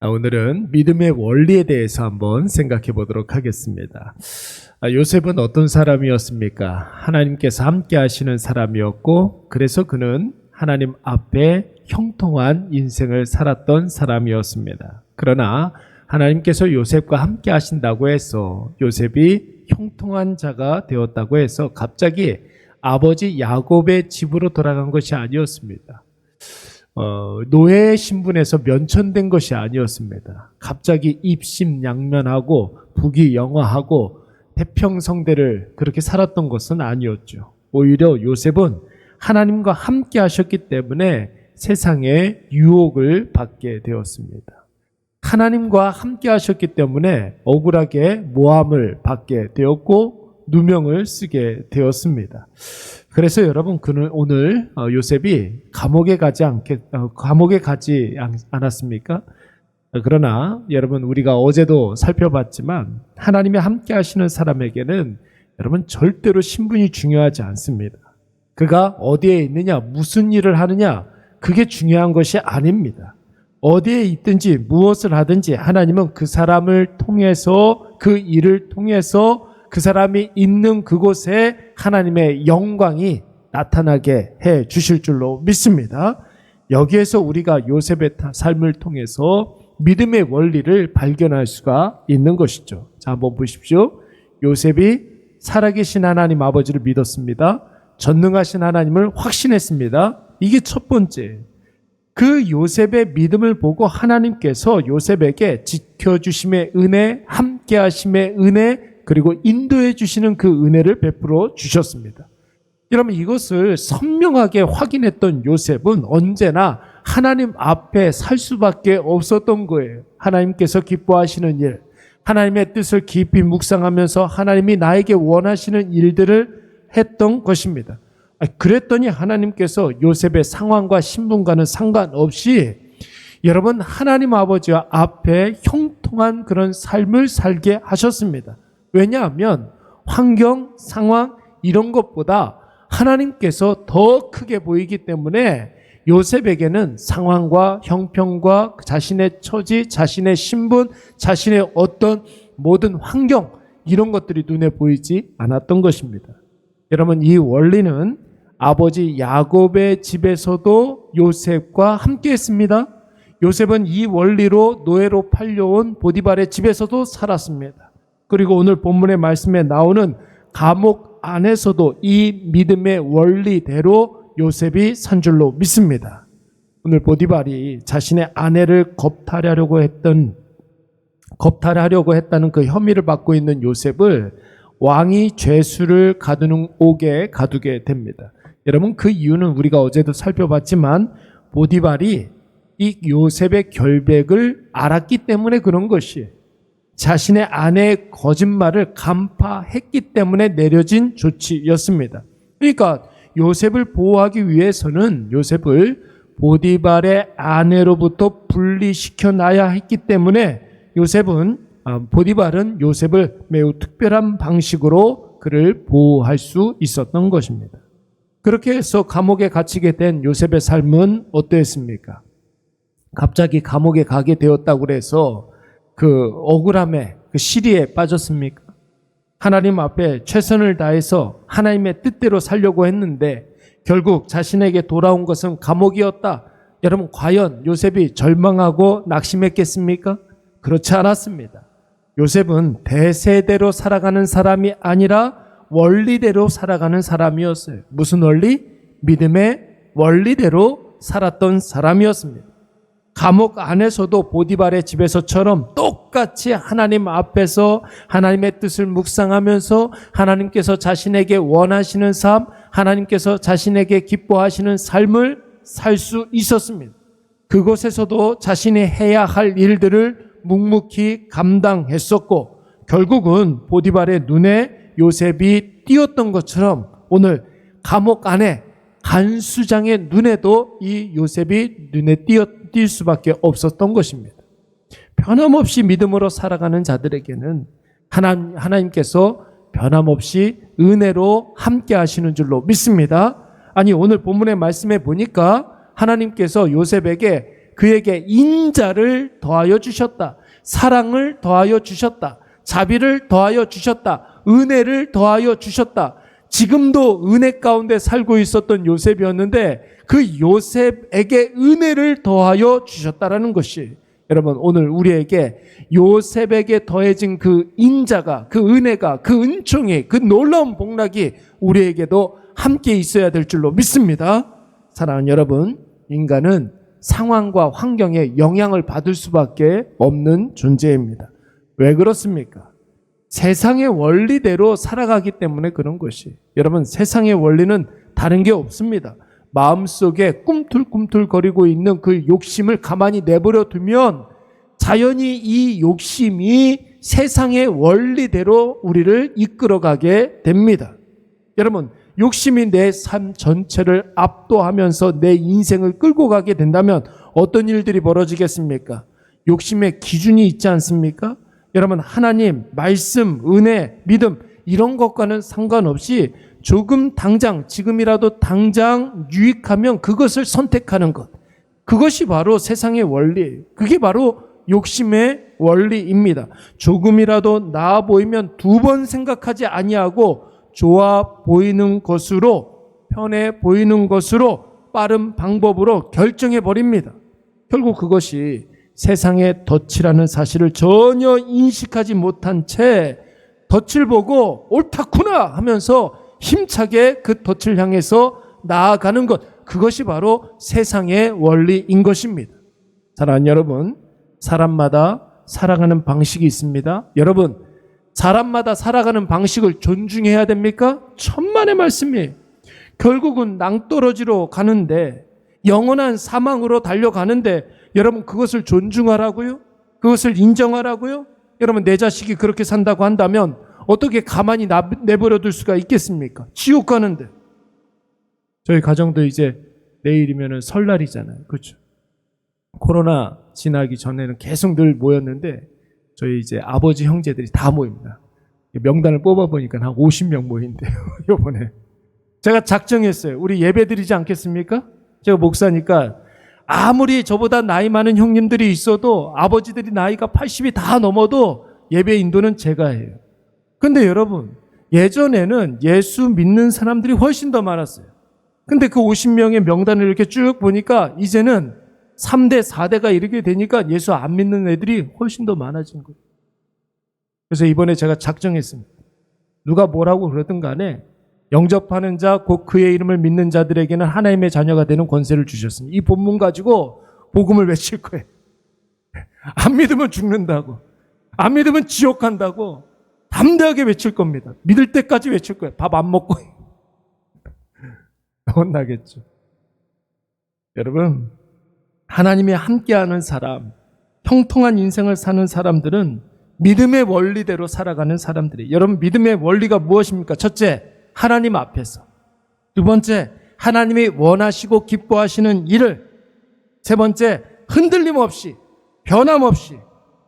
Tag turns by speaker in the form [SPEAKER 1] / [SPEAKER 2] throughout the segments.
[SPEAKER 1] 오늘은 믿음의 원리에 대해서 한번 생각해 보도록 하겠습니다. 요셉은 어떤 사람이었습니까? 하나님께서 함께 하시는 사람이었고, 그래서 그는 하나님 앞에 형통한 인생을 살았던 사람이었습니다. 그러나 하나님께서 요셉과 함께 하신다고 해서 요셉이 형통한 자가 되었다고 해서 갑자기 아버지 야곱의 집으로 돌아간 것이 아니었습니다. 노예 신분에서 면천된 것이 아니었습니다. 갑자기 입심양면하고 부귀영화하고 태평성대를 그렇게 살았던 것은 아니었죠. 오히려 요셉은 하나님과 함께 하셨기 때문에 세상의 유혹을 받게 되었습니다. 하나님과 함께 하셨기 때문에 억울하게 모함을 받게 되었고 누명을 쓰게 되었습니다. 그래서 여러분, 그는 오늘 요셉이 감옥에 가지 않았습니까? 그러나 여러분, 우리가 어제도 살펴봤지만 하나님이 함께 하시는 사람에게는 여러분 절대로 신분이 중요하지 않습니다. 그가 어디에 있느냐, 무슨 일을 하느냐, 그게 중요한 것이 아닙니다. 어디에 있든지 무엇을 하든지 하나님은 그 사람을 통해서, 그 일을 통해서 그 사람이 있는 그곳에 하나님의 영광이 나타나게 해 주실 줄로 믿습니다. 여기에서 우리가 요셉의 삶을 통해서 믿음의 원리를 발견할 수가 있는 것이죠. 자, 한번 보십시오. 요셉이 살아계신 하나님 아버지를 믿었습니다. 전능하신 하나님을 확신했습니다. 이게 첫 번째. 그 요셉의 믿음을 보고 하나님께서 요셉에게 지켜주심의 은혜, 함께하심의 은혜, 그리고 인도해 주시는 그 은혜를 베풀어 주셨습니다. 여러분, 이것을 선명하게 확인했던 요셉은 언제나 하나님 앞에 살 수밖에 없었던 거예요. 하나님께서 기뻐하시는 일, 하나님의 뜻을 깊이 묵상하면서 하나님이 나에게 원하시는 일들을 했던 것입니다. 그랬더니 하나님께서 요셉의 상황과 신분과는 상관없이 여러분, 하나님 아버지와 앞에 형통한 그런 삶을 살게 하셨습니다. 왜냐하면 환경, 상황 이런 것보다 하나님께서 더 크게 보이기 때문에 요셉에게는 상황과 형편과 자신의 처지, 자신의 신분, 자신의 어떤 모든 환경 이런 것들이 눈에 보이지 않았던 것입니다. 여러분, 이 원리는 아버지 야곱의 집에서도 요셉과 함께 했습니다. 요셉은 이 원리로 노예로 팔려온 보디발의 집에서도 살았습니다. 그리고 오늘 본문의 말씀에 나오는 감옥 안에서도 이 믿음의 원리대로 요셉이 산 줄로 믿습니다. 오늘 보디발이 자신의 아내를 겁탈하려고 했다는 그 혐의를 받고 있는 요셉을 왕이 죄수를 가두는 옥에 가두게 됩니다. 여러분, 그 이유는 우리가 어제도 살펴봤지만 보디발이 이 요셉의 결백을 알았기 때문에 그런 것이에요. 자신의 아내의 거짓말을 간파했기 때문에 내려진 조치였습니다. 그러니까 요셉을 보호하기 위해서는 요셉을 보디발의 아내로부터 분리시켜 놔야 했기 때문에 보디발은 요셉을 매우 특별한 방식으로 그를 보호할 수 있었던 것입니다. 그렇게 해서 감옥에 갇히게 된 요셉의 삶은 어떠했습니까? 갑자기 감옥에 가게 되었다고 해서 그 억울함에, 그 시리에 빠졌습니까? 하나님 앞에 최선을 다해서 하나님의 뜻대로 살려고 했는데 결국 자신에게 돌아온 것은 감옥이었다. 여러분, 과연 요셉이 절망하고 낙심했겠습니까? 그렇지 않았습니다. 요셉은 대세대로 살아가는 사람이 아니라 원리대로 살아가는 사람이었어요. 무슨 원리? 믿음의 원리대로 살았던 사람이었습니다. 감옥 안에서도 보디발의 집에서처럼 똑같이 하나님 앞에서 하나님의 뜻을 묵상하면서 하나님께서 자신에게 원하시는 삶, 하나님께서 자신에게 기뻐하시는 삶을 살 수 있었습니다. 그곳에서도 자신이 해야 할 일들을 묵묵히 감당했었고 결국은 보디발의 눈에 요셉이 띄었던 것처럼 오늘 감옥 안에 간수장의 눈에도 이 요셉이 눈에 띌 수밖에 없었던 것입니다. 변함없이 믿음으로 살아가는 자들에게는 하나님께서 변함없이 은혜로 함께 하시는 줄로 믿습니다. 아니, 오늘 본문의 말씀에 보니까 하나님께서 요셉에게 그에게 인자를 더하여 주셨다. 사랑을 더하여 주셨다. 자비를 더하여 주셨다. 은혜를 더하여 주셨다. 지금도 은혜 가운데 살고 있었던 요셉이었는데 그 요셉에게 은혜를 더하여 주셨다라는 것이, 여러분 오늘 우리에게 요셉에게 더해진 그 인자가, 그 은혜가, 그 은총이, 그 놀라운 복락이 우리에게도 함께 있어야 될 줄로 믿습니다. 사랑하는 여러분, 인간은 상황과 환경에 영향을 받을 수밖에 없는 존재입니다. 왜 그렇습니까? 세상의 원리대로 살아가기 때문에 그런 것이. 여러분, 세상의 원리는 다른 게 없습니다. 마음속에 꿈틀꿈틀거리고 있는 그 욕심을 가만히 내버려 두면 자연히 이 욕심이 세상의 원리대로 우리를 이끌어가게 됩니다. 여러분, 욕심이 내 삶 전체를 압도하면서 내 인생을 끌고 가게 된다면 어떤 일들이 벌어지겠습니까? 욕심의 기준이 있지 않습니까? 여러분, 하나님, 말씀, 은혜, 믿음 이런 것과는 상관없이 조금 당장, 지금이라도 당장 유익하면 그것을 선택하는 것, 그것이 바로 세상의 원리, 그게 바로 욕심의 원리입니다. 조금이라도 나아 보이면 두 번 생각하지 아니하고 좋아 보이는 것으로, 편해 보이는 것으로, 빠른 방법으로 결정해 버립니다. 결국 그것이 세상의 덫이라는 사실을 전혀 인식하지 못한 채 덫을 보고 옳다구나 하면서 힘차게 그 덫을 향해서 나아가는 것, 그것이 바로 세상의 원리인 것입니다. 사랑하는 여러분, 사람마다 살아가는 방식이 있습니다. 여러분, 사람마다 살아가는 방식을 존중해야 됩니까? 천만의 말씀이에요. 결국은 낭떠러지로 가는데, 영원한 사망으로 달려가는데 여러분 그것을 존중하라고요? 그것을 인정하라고요? 여러분, 내 자식이 그렇게 산다고 한다면 어떻게 가만히 내버려 둘 수가 있겠습니까? 지옥 가는데. 저희 가정도 이제 내일이면 설날이잖아요. 그렇죠? 코로나 지나기 전에는 계속 늘 모였는데 저희 이제 아버지 형제들이 다 모입니다. 명단을 뽑아보니까 한 50명 모인대요. 이번에. 제가 작정했어요. 우리 예배 드리지 않겠습니까? 제가 목사니까 아무리 저보다 나이 많은 형님들이 있어도 아버지들이 나이가 80이 다 넘어도 예배 인도는 제가 해요. 근데 여러분, 예전에는 예수 믿는 사람들이 훨씬 더 많았어요. 근데 그 50명의 명단을 이렇게 쭉 보니까 이제는 3대, 4대가 이렇게 되니까 예수 안 믿는 애들이 훨씬 더 많아진 거예요. 그래서 이번에 제가 작정했습니다. 누가 뭐라고 그러든 간에 영접하는 자, 곧 그의 이름을 믿는 자들에게는 하나님의 자녀가 되는 권세를 주셨습니다. 이 본문 가지고 복음을 외칠 거예요. 안 믿으면 죽는다고, 안 믿으면 지옥 간다고 담대하게 외칠 겁니다. 믿을 때까지 외칠 거예요. 밥 안 먹고. 혼나겠죠. 여러분, 하나님이 함께하는 사람, 형통한 인생을 사는 사람들은 믿음의 원리대로 살아가는 사람들이에요. 여러분, 믿음의 원리가 무엇입니까? 첫째, 하나님 앞에서. 두 번째, 하나님이 원하시고 기뻐하시는 일을. 세 번째, 흔들림 없이, 변함 없이.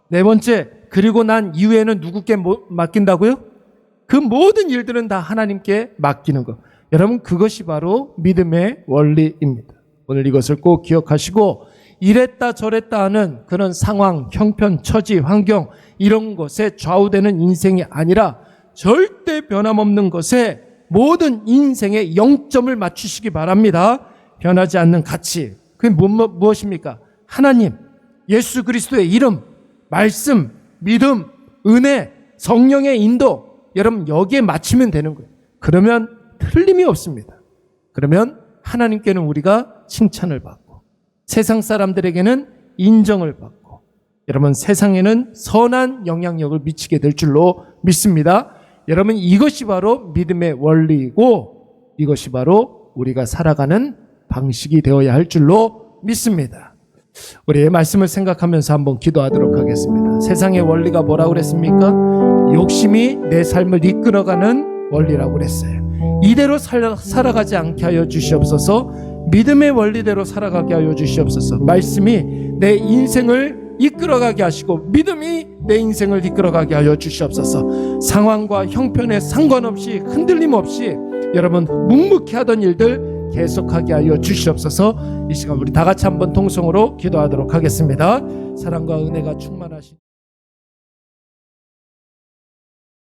[SPEAKER 1] 네 번째, 그리고 난 이후에는 누구께 맡긴다고요? 그 모든 일들은 다 하나님께 맡기는 것. 여러분, 그것이 바로 믿음의 원리입니다. 오늘 이것을 꼭 기억하시고, 이랬다 저랬다 하는 그런 상황, 형편, 처지, 환경 이런 것에 좌우되는 인생이 아니라 절대 변함없는 것에 모든 인생의 0점을 맞추시기 바랍니다. 변하지 않는 가치. 그게 무엇입니까? 하나님, 예수 그리스도의 이름, 말씀, 믿음, 은혜, 성령의 인도. 여러분, 여기에 맞추면 되는 거예요. 그러면 틀림이 없습니다. 그러면 하나님께는 우리가 칭찬을 받고 세상 사람들에게는 인정을 받고, 여러분, 세상에는 선한 영향력을 미치게 될 줄로 믿습니다. 여러분, 이것이 바로 믿음의 원리이고 이것이 바로 우리가 살아가는 방식이 되어야 할 줄로 믿습니다. 우리의 말씀을 생각하면서 한번 기도하도록 하겠습니다. 세상의 원리가 뭐라고 그랬습니까? 욕심이 내 삶을 이끌어가는 원리라고 그랬어요. 이대로 살아가지 않게 하여 주시옵소서. 믿음의 원리대로 살아가게 하여 주시옵소서. 말씀이 내 인생을 이끌어가게 하시고 믿음이 내 인생을 이끌어가게 하여 주시옵소서. 상황과 형편에 상관없이 흔들림 없이 여러분 묵묵히 하던 일들 계속하게 하여 주시옵소서. 이 시간 우리 다 같이 한번 통성으로 기도하도록 하겠습니다. 사랑과 은혜가 충만하신